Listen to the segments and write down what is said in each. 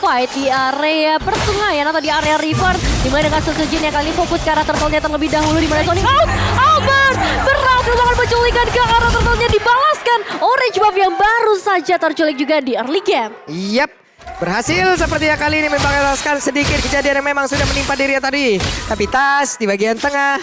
fight di area persungayan atau di area river. Dimana dengan Setsujin yang kali ini fokus ke arah turtle-nya terlebih dahulu. Dimana Sonic out, Albert berhasil melakukan penculikan ke arah turtle-nya, dibalaskan orange buff yang baru saja terculik juga di early game. Yap. Berhasil sepertinya kali ini membalaskan sedikit kejadian yang memang sudah menimpa dirinya tadi. Tapi Tas di bagian tengah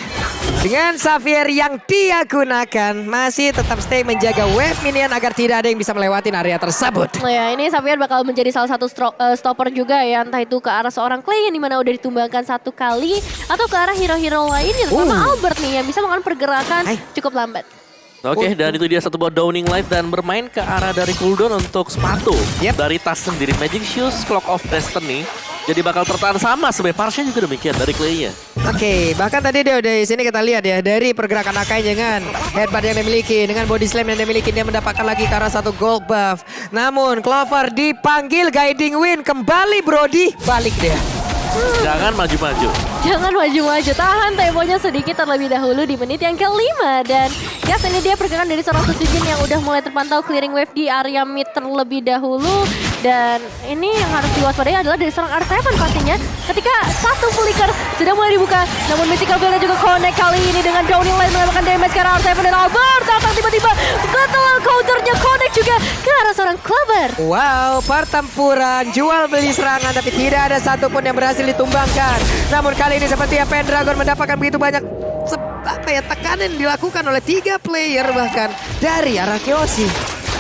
dengan Xavier yang dia gunakan masih tetap stay menjaga wave minion agar tidak ada yang bisa melewati area tersebut. Ya, ini Xavier bakal menjadi salah satu stopper juga ya, entah itu ke arah seorang Clay yang dimana udah ditumbangkan satu kali atau ke arah hero-hero lainnya, terutama Albert nih yang bisa melakukan pergerakan cukup lambat. Oke, dan itu dia satu buah Downing Light dan bermain ke arah dari cooldown untuk sepatu. Dari Tas sendiri, Magic Shoes, Clock of Destiny. Jadi bakal tertahan sama sebenarnya, Parsha juga demikian dari Clay-nya. Oke, bahkan tadi dia udah di sini kita lihat ya, dari pergerakan Akai dengan headbutt yang dia miliki, dengan body slam yang dia miliki, dia mendapatkan lagi ke arah satu gold buff. Namun Clover dipanggil guiding win, kembali Brody, balik dia. Jangan maju-maju. Jangan maju-maju, tahan temponya sedikit terlebih dahulu di menit yang kelima. Dan guys, ini dia pergerakan dari seorang Setsujin yang udah mulai terpantau clearing wave di area mid terlebih dahulu. Dan ini yang harus diwaspadai adalah dari seorang R7 pastinya. Ketika satu flicker sudah mulai dibuka, namun Mythical Veil juga connect kali ini dengan Downing Light menambahkan damage ke arah R7 dan Albert datang tiba-tiba betul counternya connect juga ke arah seorang Clover. Wow, pertempuran jual beli serangan tapi tidak ada satupun yang berhasil ditumbangkan. Namun kali ini sepertinya Pendragon mendapatkan begitu banyak tekanan yang dilakukan oleh 3 player bahkan dari arah Kyoshi.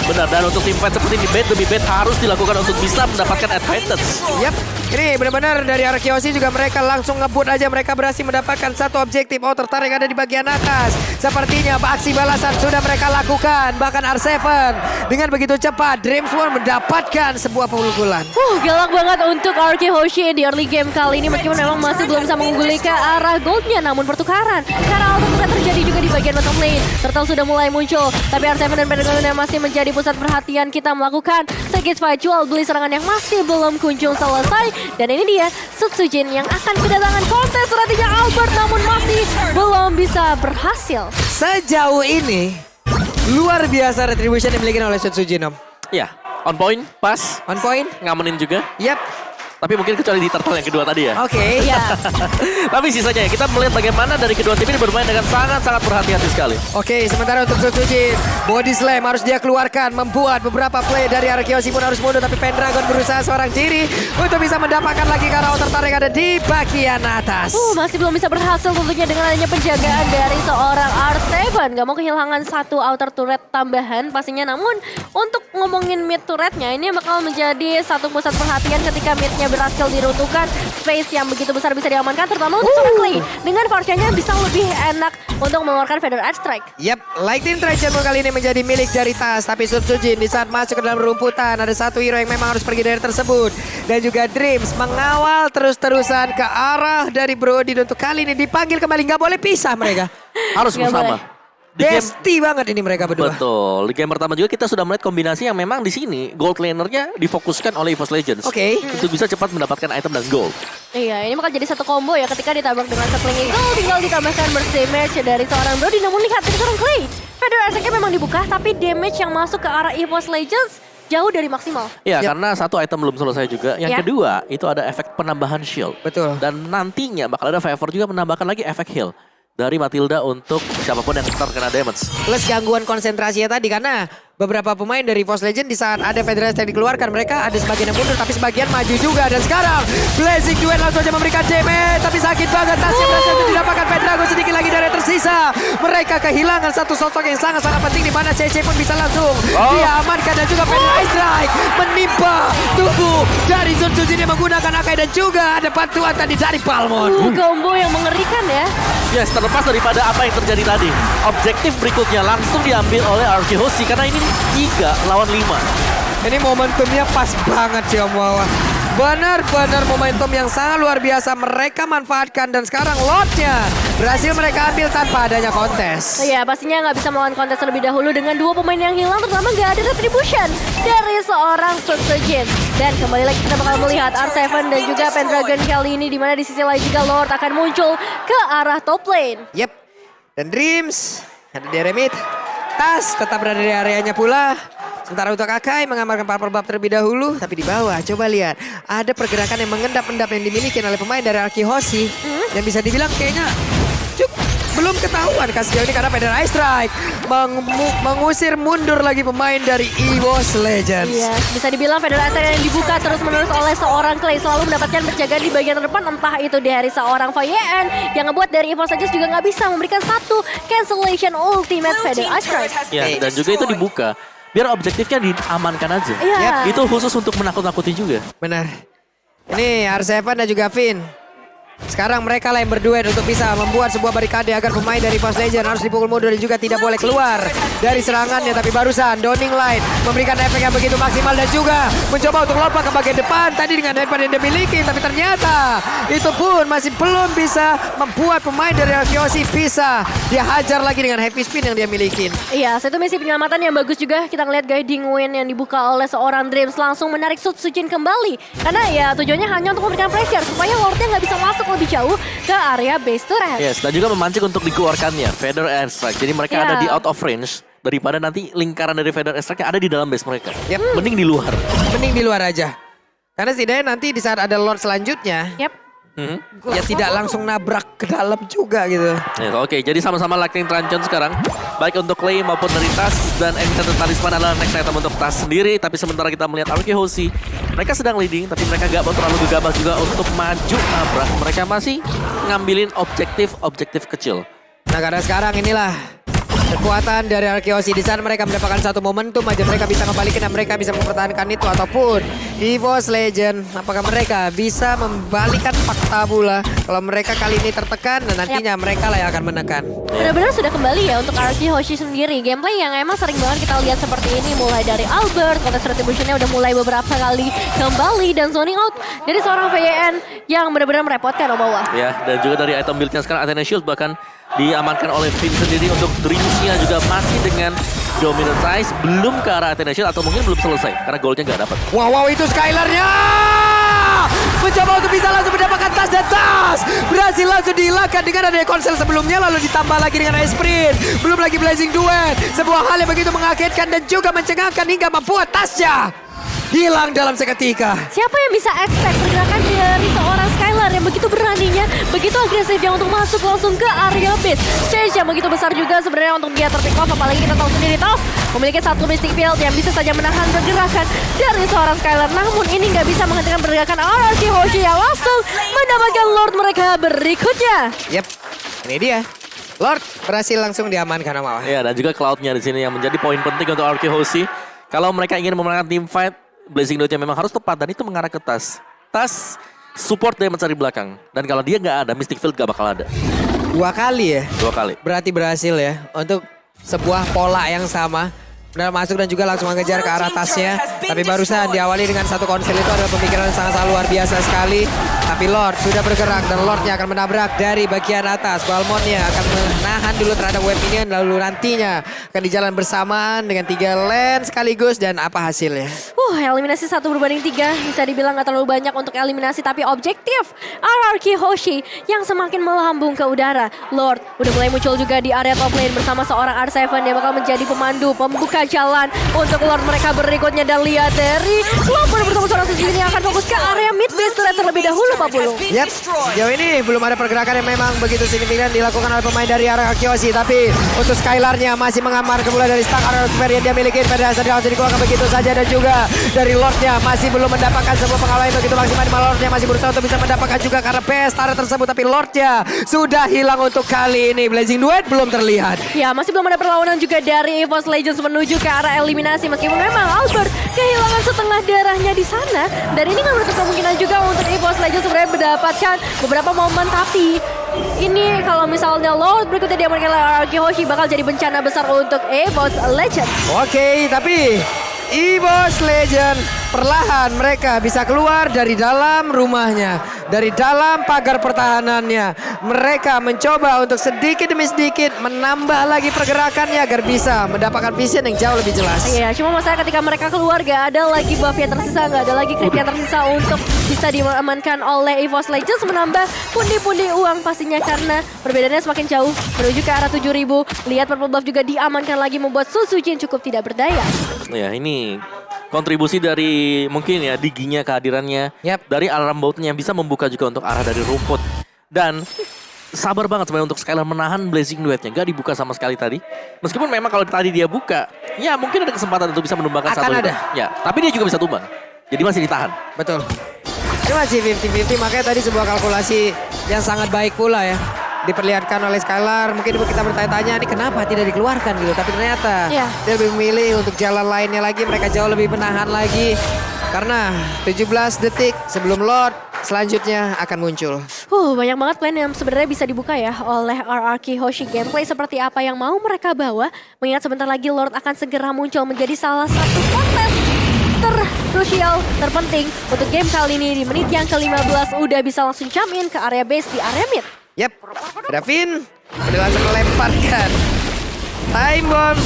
Benar, dan untuk tim fight seperti ini, bait demi bait harus dilakukan untuk bisa mendapatkan advantage. Yap, ini benar-benar dari arah Kyoshi juga mereka langsung ngebut aja. Mereka berhasil mendapatkan satu objektif. Oh, tertarik ada di bagian atas. Sepertinya aksi balasan sudah mereka lakukan. Bahkan R7 dengan begitu cepat, Dreamswarm mendapatkan sebuah pukulan. Galak banget untuk RK Hoshi di early game kali ini. Meskipun memang masih belum bisa mengungguli ke arah goldnya, namun pertukaran karena auto bisa terjadi juga di bagian bottom lane. Turtle sudah mulai muncul, tapi R7 dan Pendragon masih menjadi pusat perhatian kita melakukan sedikit fight jual beli serangan yang masih belum kunjung selesai. Dan ini dia Setsujin yang akan kedatangan kontes strateginya Albert, namun masih belum bisa berhasil. Sejauh ini luar biasa retribution yang dimiliki oleh Setsujin, Om. Ya, on point, pas, On point. ngamenin juga. Yap. Tapi mungkin kecuali di turtle yang kedua tadi ya. Oke. Ya. Tapi sisanya ya, kita melihat bagaimana dari kedua tim ini bermain dengan sangat-sangat berhati-hati sekali. Oke, sementara untuk Setsujin, body slam harus dia keluarkan, membuat beberapa play dari arah Kyoshi pun harus mundur, tapi Pendragon berusaha seorang diri untuk bisa mendapatkan lagi karena outer tarik ada di bagian atas. Masih belum bisa berhasil tentunya dengan adanya penjagaan dari seorang R7. Gak mau kehilangan satu outer turret tambahan pastinya, namun untuk ngomongin mid turretnya ini bakal menjadi satu pusat perhatian ketika midnya berhasil diruntuhkan. Space yang begitu besar bisa diamankan, terutama untuk seorang Clay. Dengan Parsha-nya bisa lebih enak untuk mengeluarkan Feather Edge Strike. Yap, Lightning Triangle kali ini menjadi milik dari Tas. Tapi Setsujin di saat masuk ke dalam rumputan, ada satu hero yang memang harus pergi dari tersebut. Dan juga Dreams mengawal terus-terusan ke arah dari Brody. Untuk kali ini dipanggil kembali, nggak boleh pisah mereka. Harus Nggak bersama. boleh. Besti banget ini mereka berdua. Betul. Di game pertama juga kita sudah melihat kombinasi yang memang di sini gold lanernya difokuskan oleh EVOS Legends. Oke. Untuk bisa cepat mendapatkan item dan gold. Iya, ini bakal jadi satu combo ya ketika ditabrak dengan Settling Eagle. Tinggal ditambahkan bersih match dari seorang Brody. Namun lihat dari seorang Clay. Feather Edge Strike memang dibuka, tapi damage yang masuk ke arah EVOS Legends jauh dari maksimal. Iya, karena satu item belum selesai juga. Yang kedua, itu ada efek penambahan shield. Betul. Dan nantinya bakal ada favor juga menambahkan lagi efek heal dari Matilda untuk siapapun yang terkena damage. Plus gangguan konsentrasinya tadi karena beberapa pemain dari EVOS Legend di saat ada Federasi yang dikeluarkan, mereka ada sebagian yang mundur tapi sebagian maju juga. Dan sekarang Blazing Duet langsung aja memberikan damage, tapi sakit banget. Tasnya berhasil untuk didapatkan Pendragon, sedikit lagi dari tersisa. Mereka kehilangan satu sosok yang sangat-sangat penting, di mana CC pun bisa langsung dia amankan. Dan juga Feather Edge Strike menimpa tubuh dari Setsujin yang menggunakan Akai, dan juga ada bantuan tadi dari Palmon. Combo yang mengerikan ya. Yes, terlepas daripada apa yang terjadi tadi, objektif berikutnya langsung diambil oleh RK Hoshi karena ini 3 lawan 5. Ini momentumnya pas banget sih Om Wawa. Benar-benar momentum yang sangat luar biasa mereka manfaatkan, dan sekarang lotnya berhasil mereka ambil tanpa adanya kontes. Iya, pastinya nggak bisa melawan kontes terlebih dahulu dengan dua pemain yang hilang, terutama nggak ada retribution dari seorang Setsujin. Dan kembali lagi kita bakal melihat R7 dan juga Pendragon kali ini, di mana di sisi lain juga Lord akan muncul ke arah top lane. Yep. Dan Dreams ada di area mid. Tas tetap berada di areanya pula. Sementara untuk Akai mengamarkan Purple Buff terlebih dahulu. Tapi di bawah coba lihat. Ada pergerakan yang mengendap-endap yang dimiliki oleh pemain dari Arkihoshi. Yang bisa dibilang kayaknya belum ketahuan Casio ini karena Feder Ice Strike mengusir mundur lagi pemain dari EVOS Legends. Iya, bisa dibilang Feder Ice Strike yang dibuka terus-menerus oleh seorang Clay selalu mendapatkan penjagaan di bagian depan, entah itu dari seorang Fayen yang ngebuat dari EVOS Legends juga nggak bisa memberikan satu cancellation ultimate Feder Ice Strike. Ya, dan juga itu dibuka biar objektifnya diamankan aja. Iya. Itu khusus untuk menakut-nakuti juga. Benar. Ini R7 dan juga Finn. Sekarang mereka lah yang berduet untuk bisa membuat sebuah barikade agar pemain dari EVOS Legends harus dipukul mundur dan juga tidak boleh keluar dari serangannya. Tapi barusan Downing Light memberikan efek yang begitu maksimal dan juga mencoba untuk lompat ke bagian depan tadi dengan headband yang dimiliki. Tapi ternyata itu pun masih belum bisa membuat pemain dari Arkihoshi bisa dia hajar lagi dengan heavy spin yang dia miliki. Iya, satu misi penyelamatan yang bagus juga. Kita ngeliat guiding win yang dibuka oleh seorang Dreams langsung menarik Sujin kembali. Karena ya tujuannya hanya untuk memberikan pressure supaya Lordnya nggak bisa masuk lebih jauh ke area base turret. Yes, dan juga memancing untuk dikeluarkannya Feder Air Strike. Jadi mereka ada di out of range daripada nanti lingkaran dari Feder Air Strike ada di dalam base mereka. Mending di luar. Mending di luar aja. Karena setidaknya nanti di saat ada Lord selanjutnya, ya tidak langsung nabrak ke dalam juga gitu. Yes, oke, jadi sama-sama Lightning Tranchant sekarang. Baik untuk Clay maupun dari Tas. Dan Enchanted Talisman adalah next item untuk Tas sendiri. Tapi sementara kita melihat Arkihoshi, mereka sedang leading. Tapi mereka gak mau terlalu gegabah juga untuk maju nabrak. Mereka masih ngambilin objektif kecil. Nah karena sekarang inilah kekuatan dari Arkihoshi. Di sana mereka mendapatkan satu momentum aja. Mereka bisa kembalikan dan mereka bisa mempertahankan itu. Ataupun EVOS Legends, apakah mereka bisa membalikan fakta pula kalau mereka kali ini tertekan dan nantinya mereka lah yang akan menekan. Benar-benar sudah kembali ya untuk Arkihoshi sendiri. Gameplay yang emang sering banget kita lihat seperti ini. Mulai dari Albert, Contest Retribution-nya udah mulai beberapa kali kembali. Dan zoning out dari seorang VN yang benar-benar merepotkan Omawa. Ya, dan juga dari item build-nya sekarang Athena Shield bahkan diamankan oleh Finn sendiri. Untuk Dreams-nya juga masih dengan Dominant Size, belum ke arah Athena Shield atau mungkin belum selesai karena goldnya nggak dapat. Wow, itu Skylar-nya mencoba untuk bisa langsung mendapatkan tas dan tas berhasil langsung dihilangkan dengan adanya konsel sebelumnya, lalu ditambah lagi dengan Ice Sprint, belum lagi Blazing Duet, sebuah hal yang begitu mengagetkan dan juga mencengangkan hingga membuat tasnya hilang dalam seketika. Siapa yang bisa expect pergerakan dari seorang Skylar yang begitu beraninya, begitu agresifnya untuk masuk langsung ke area base. Change yang begitu besar juga sebenarnya untuk dia terpick off, apalagi kita tahu sendiri Taos memiliki satu Mystic Field yang bisa saja menahan pergerakan dari seorang Skylar. Namun ini nggak bisa menghentikan pergerakan Arkihoshi yang langsung mendapatkan Lord mereka berikutnya. Yep, ini dia. Lord berhasil langsung diamankan sama Ya, dan juga Cloud-nya di sini yang menjadi poin penting untuk Arkihoshi. Kalau mereka ingin memenangkan team fight, Blazing Duet-nya memang harus tepat dan itu mengarah ke Tas. Tas support dia mencari belakang. Dan kalau dia nggak ada, Mystic Field gak bakal ada. 2 kali ya? 2 kali. Berarti berhasil ya untuk sebuah pola yang sama. Benar masuk dan juga langsung mengejar ke arah tasnya. Tapi barusan diawali dengan satu konsel itu adalah pemikiran yang sangat luar biasa sekali. Tapi Lord sudah bergerak dan Lordnya akan menabrak dari bagian atas. Balmonnya akan menahan dulu terhadap web minion. Lalu nantinya akan di jalan bersamaan dengan 3 lane sekaligus. Dan apa hasilnya? Eliminasi 1/3 bisa dibilang gak terlalu banyak untuk eliminasi. Tapi objektif Arkihoshi yang semakin melambung ke udara. Lord udah mulai muncul juga di area top lane bersama seorang R7. Dia bakal menjadi pemandu, pembuka jalan untuk Lord mereka berikutnya. Dan lihat dari Lord bersama seorang Sujin yang akan fokus ke area mid base turret terlebih dahulu Pak Bulu. Yap, sejauh ini belum ada pergerakan yang memang begitu signifikan dilakukan oleh pemain dari Arkihoshi. Tapi untuk Skylar-nya masih mengamar mulai dari stack arrow yang dia miliki. Federasi langsung dikeluarkan begitu saja. Dan juga dari Lord-nya masih belum mendapatkan sebuah pengalaman yang begitu maksimal. Lord-nya masih berusaha untuk bisa mendapatkan juga karena PS turret tersebut. Tapi Lord-nya sudah hilang untuk kali ini. Blazing Duet belum terlihat. Ya, masih belum ada perlawanan juga dari EVOS Legends menuju ke arah eliminasi. Meskipun memang Albert kehilangan setengah darahnya di sana. Dan ini kan menutup kemungkinan juga untuk EVOS Legends sebenarnya mendapatkan beberapa momen. Tapi ini kalau misalnya Lord berikutnya dia mengenai Arkihoshi bakal jadi bencana besar untuk EVOS Legends. Oke, tapi EVOS Legends perlahan mereka bisa keluar dari dalam rumahnya, dari dalam pagar pertahanannya. Mereka mencoba untuk sedikit demi sedikit menambah lagi pergerakannya agar bisa mendapatkan vision yang jauh lebih jelas. Iya, cuma masalah ketika mereka keluar gak ada lagi buff yang tersisa, gak ada lagi creep yang tersisa untuk bisa diamankan oleh EVOS Legends, menambah pundi-pundi uang pastinya karena perbedaannya semakin jauh menuju ke arah 7.000. Lihat purple buff juga diamankan lagi membuat Suzujin cukup tidak berdaya. Ya ini kontribusi dari mungkin ya diginya, kehadirannya dari alarm boutnya bisa membuka juga untuk arah dari rumput. Dan sabar banget sebenarnya untuk Skylar menahan Blazing Duet-nya. Gak dibuka sama sekali tadi. Meskipun memang kalau tadi dia buka, ya mungkin ada kesempatan untuk bisa menumbangkan Akan satu. ada. Ya, tapi dia juga bisa tumbang. Jadi masih ditahan. Betul. Ini masih 50-50, makanya tadi sebuah kalkulasi yang sangat baik pula ya. Diperlihatkan oleh Skylar, mungkin kita bertanya-tanya ini kenapa tidak dikeluarkan gitu. Tapi ternyata dia lebih memilih untuk jalan lainnya lagi, mereka jauh lebih menahan lagi. Karena 17 detik sebelum Lord selanjutnya akan muncul. Banyak banget plan yang sebenarnya bisa dibuka ya oleh RRQ Hoshi. Gameplay seperti apa yang mau mereka bawa. Mengingat sebentar lagi Lord akan segera muncul menjadi salah satu konten terkrusial, terpenting untuk game kali ini. Di menit yang ke-15 udah bisa langsung jump in ke area base di area mid. Yap, Davin udah langsung melemparkan time bomb.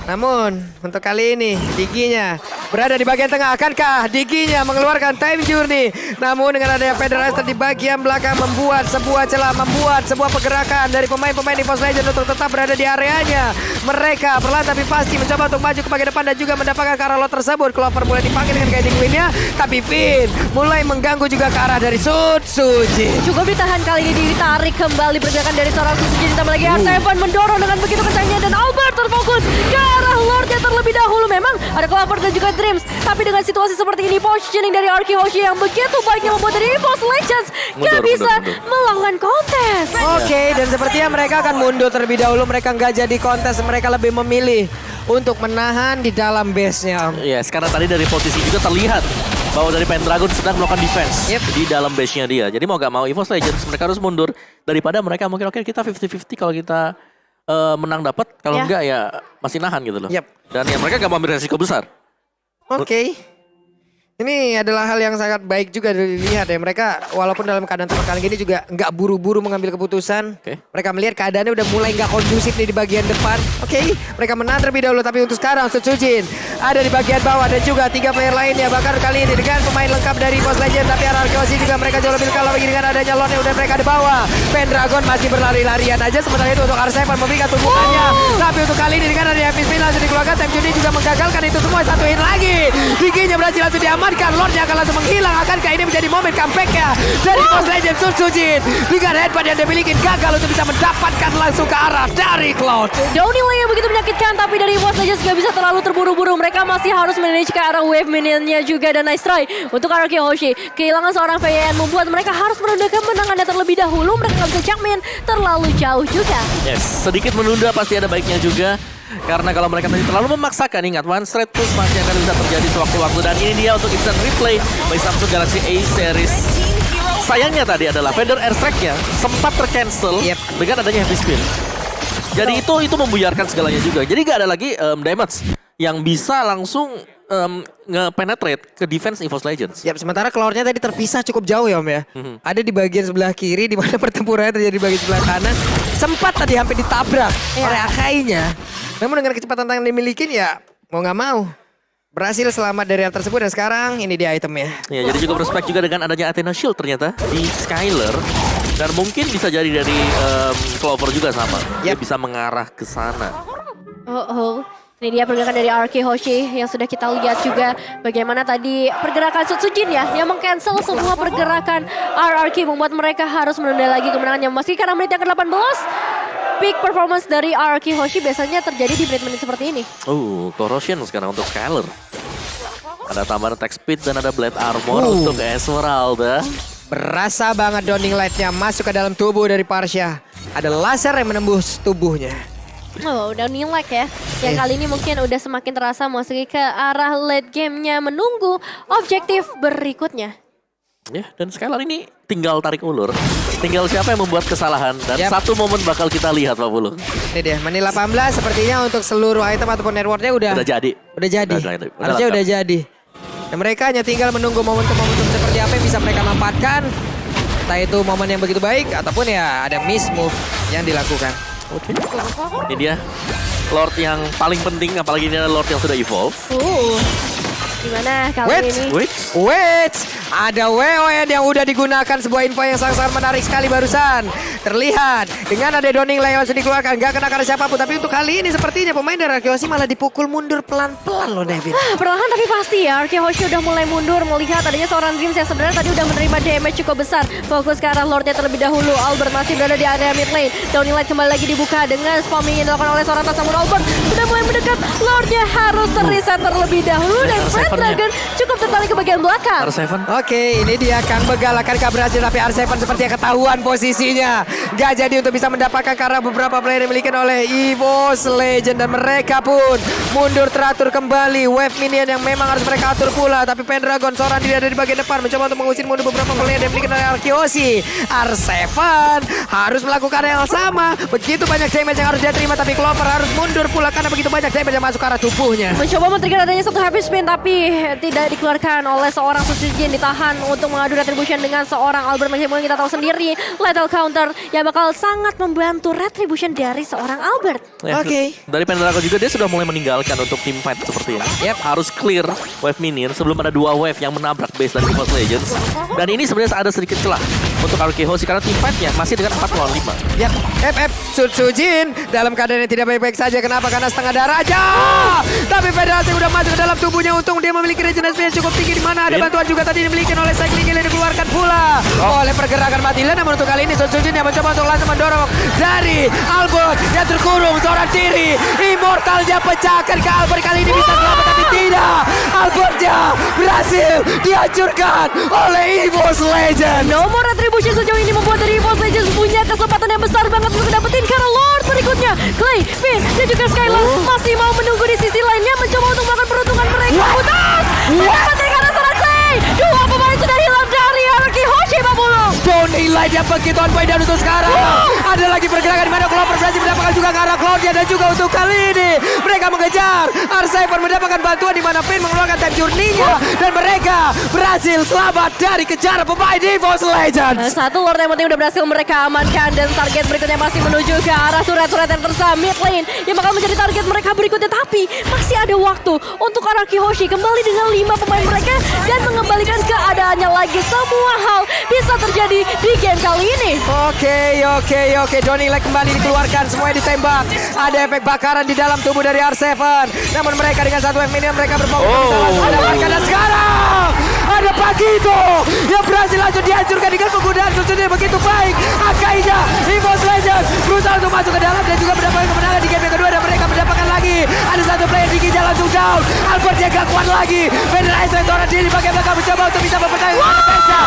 Namun untuk kali ini Diginya berada di bagian tengah. Akankah Diginya mengeluarkan time journey? Namun dengan adanya Federalizer di bagian belakang membuat sebuah celah, membuat sebuah pergerakan dari pemain-pemain EVOS Legends untuk tetap berada di areanya. Mereka perlahan tapi pasti mencoba untuk maju ke bagian depan dan juga mendapatkan ke arah lot tersebut. Clover mulai dipanggil dengan guiding win-nya, tapi Finn mulai mengganggu juga ke arah dari Suzujin. Cukup ditahan kali ini, ditarik kembali pergerakan dari seorang Suzujin. Ditambah lagi R7 mendorong dengan begitu kencangnya dan Albert terfokus ke arah Lordnya terlebih dahulu. Memang ada Clover dan juga Dreams, tapi dengan situasi seperti ini positioning dari RRQ Hoshi yang begitu baiknya membuat dari EVOS Legends gak bisa melakukan kontes. Oke, dan sepertinya mereka akan mundur terlebih dahulu. Mereka nggak jadi kontes, mereka lebih memilih untuk menahan di dalam base-nya. Yes, karena tadi dari posisi juga terlihat bahwa dari Pendragon sedang melakukan defense di dalam base-nya dia. Jadi mau gak mau EVOS Legends mereka harus mundur daripada mereka mungkin oke kita 50-50 kalau kita menang dapat, kalau enggak ya masih nahan gitu loh. Dan ya mereka gak mau ambil resiko besar. Oke. Ini adalah hal yang sangat baik juga dilihat ya. Mereka walaupun dalam keadaan tertekan gini juga nggak buru-buru mengambil keputusan. Mereka melihat keadaannya udah mulai nggak kondusif nih di bagian depan. Mereka menang terlebih dahulu. Tapi untuk sekarang Suzujin ada di bagian bawah dan juga 3 player lainnya. Bahkan kali ini dengan pemain lengkap dari EVOS Legends. Tapi RRQ Hoshi juga mereka jauh lebih kalah lagi dengan adanya Lord yang udah mereka di bawah. Pendragon masih berlari-larian aja. Sementara itu untuk R7 memberikan tumpukannya. Tapi untuk kali ini dengan adanya Happy Spin langsung dikeluarkan. Time Juni juga menggagalkan itu semua. Satuin lagi. Giginya berhasil langsung diamankan. Lordnya akan langsung menghilang. Akankah ini menjadi momen comeback-nya dari EVOS Legends Suzujin dengan headbutt yang dimiliki gagal untuk bisa mendapatkan langsung ke arah dari Cloud. Downhill yang begitu menyakitkan, tapi dari EVOS Legends gak bisa terlalu terburu-buru. Mereka masih harus manage ke arah wave minionnya juga, dan nice try untuk RRQ Hoshi. Kehilangan seorang VN membuat mereka harus menunda kemenangannya terlebih dahulu. Mereka gak bisa jump in terlalu jauh juga. Yes, sedikit menunda pasti ada baiknya juga. Karena kalau mereka tadi terlalu memaksakan, ingat one straight push masih akan bisa terjadi sewaktu-waktu. Dan ini dia untuk instant replay bagi Samsung Galaxy A series. Sayangnya tadi adalah Vader airstrike-nya sempat tercancel dengan adanya heavy spin. Jadi itu membuyarkan segalanya juga. Jadi gak ada lagi damage yang bisa langsung nge-penetrate ke defense EVOS Legends. Sementara Cloud-nya tadi terpisah cukup jauh ya Om ya. Ada di bagian sebelah kiri di mana pertempurannya terjadi di bagian sebelah kanan. Sempat tadi hampir ditabrak oleh Akai-nya. Namun dengan kecepatan yang dimiliki ya mau gak mau berhasil selamat dari hal tersebut. Dan sekarang ini dia itemnya. Ya, jadi cukup respect juga dengan adanya Athena Shield ternyata di Skylar. Dan mungkin bisa jadi dari Clover juga sama. Dia bisa mengarah ke sana. Ini dia pergerakan dari RRQ Hoshi yang sudah kita lihat juga bagaimana tadi pergerakan Suzujin ya yang meng-cancel semua pergerakan RRQ membuat mereka harus menunda lagi kemenangannya. Meski karena menit yang ke-18 peak performance dari RRQ Hoshi biasanya terjadi di menit-menit seperti ini. Corrosion sekarang untuk Skylar. Ada tambahan attack speed dan ada blade armor untuk Esmeralda. Berasa banget Downing Light-nya masuk ke dalam tubuh dari Parsha. Ada laser yang menembus tubuhnya. Udah nilai ya. Yang kali ini mungkin udah semakin terasa memasuki ke arah late game-nya menunggu objektif berikutnya. Ya, dan Skylar ini tinggal tarik ulur. Tinggal siapa yang membuat kesalahan. Dan satu momen bakal kita lihat Pak Pulung. Ini dia, menit 18 sepertinya untuk seluruh item ataupun networknya udah jadi. Harusnya udah jadi. Dan mereka hanya tinggal menunggu momentum-momentum seperti apa yang bisa mereka manfaatkan. Entah itu momen yang begitu baik ataupun ya ada miss move yang dilakukan. Oke. Ini dia Lord yang paling penting, apalagi ini adalah Lord yang sudah evolve. Gimana kali ini? Wait, ada WON yang udah digunakan, sebuah info yang sangat-sangat menarik sekali barusan. Terlihat dengan ada Donning Leo yang dikeluarkan, gak kena karena siapapun. Tapi untuk kali ini sepertinya pemain dari Arkehoshi malah dipukul mundur pelan-pelan loh Nevin. Perlahan tapi pasti ya, Arkehoshi udah mulai mundur melihat adanya seorang Dreams yang sebenarnya tadi udah menerima damage cukup besar. Fokus ke arah Lordnya terlebih dahulu. Albert masih berada di area mid lane. Downing Light kembali lagi dibuka dengan spamming yang dilakukan oleh seorang tas, namun Albert sudah mulai mendekat. Lordnya harus reset terlebih dahulu dan Dragon cukup tertarik ke bagian belakang. R7. Oke, ini dia Kang Begal akan berhasil, tapi R7 sepertinya ketahuan posisinya. Gak jadi untuk bisa mendapatkan karena beberapa player yang dimiliki oleh EVOS Legend, dan mereka pun mundur teratur kembali. Wave minion yang memang harus mereka atur pula, tapi Pendragon seorang diri ada di bagian depan mencoba untuk mengusir mundur beberapa player yang dimiliki oleh Arkehoshi. R7 harus melakukan yang sama. Begitu banyak damage yang harus dia terima, tapi Clover harus mundur pula karena begitu banyak damage yang masuk ke arah tubuhnya. Mencoba men-trigger adanya satu happy spin, tapi tidak dikeluarkan oleh seorang Susujin, ditahan untuk mengadu retribution dengan seorang Albert. Meskipun kita tahu sendiri lethal counter yang bakal sangat membantu retribution dari seorang Albert. Oke. Dari Pendragon juga dia sudah mulai meninggalkan untuk team fight seperti ini. Harus clear wave minion sebelum ada dua wave yang menabrak base dari EVOS Legends. Dan ini sebenarnya ada sedikit celah untuk Arkehoshi karena team fight-nya masih dengan 4 lawan 5. Sujin dalam keadaan yang tidak baik-baik saja. Kenapa? Karena setengah darah aja. Tapi Federasi udah masuk ke dalam tubuhnya. Untung dia memiliki regenerasi yang cukup tinggi, di mana ada bantuan juga tadi dimiliki oleh Cycling yang dikeluarkan pula oleh pergerakan Matilda. Namun untuk kali ini Sujin yang mencoba untuk langsung mendorong dari Albert yang terkurung seorang diri. Immortalnya pecahkan ke Albert, kali ini bisa selamat tapi tidak. Albertnya berhasil dihancurkan oleh EVOS Legend. Nomor retribution sejauh ini membuat dari EVOS Legends punya kesempatan yang besar banget untuk dapetin karena Lord berikutnya. Clay, Finn, dan juga Skylar masih mau menunggu di sisi lainnya, mencoba untuk melakukan peruntungan mereka. Putus! Mendapatkan karena seorang Clay. Dua pemain sudah hilang dari Arkehoshi, Pak Bulu. Donning Light yang begitu on point, dan untuk sekarang ada lagi pergerakan di mana Clover berhasil mendapatkan juga ke arah Claudia, dan juga untuk kali ini mereka mengejar. R7 mendapatkan bantuan di mana Finn mengeluarkan time journey-nya dan mereka berhasil selamat dari kejaran pemain EVOS Legends. Satu Lord yang penting udah berhasil mereka amankan, dan target berikutnya masih menuju ke arah surat-surat yang tersam mid lane yang bakal menjadi target mereka berikutnya. Tapi masih ada waktu untuk Arkehoshi kembali dengan 5 pemain mereka dan mengembalikan keadaannya lagi. Semua hal bisa terjadi di game kali ini. Oke. Donning Light kembali dikeluarkan, semuanya ditembak. Ada efek bakaran di dalam tubuh dari R7. Namun mereka dengan satu wave minion mereka berfokus dan sekarang ada Pagito yang berhasil langsung dihancurkan dengan penggunaan Susujin begitu baik. Akainya EVOS Legends berusaha untuk masuk ke dalam dan juga mendapatkan kemenangan di game yang kedua, dan mereka mendapatkan lagi ada satu player di Giga langsung down. Albert yang gak kuat lagi. Federasi seorang diri bagian belakang mencoba untuk bisa mempertahankan defense-nya.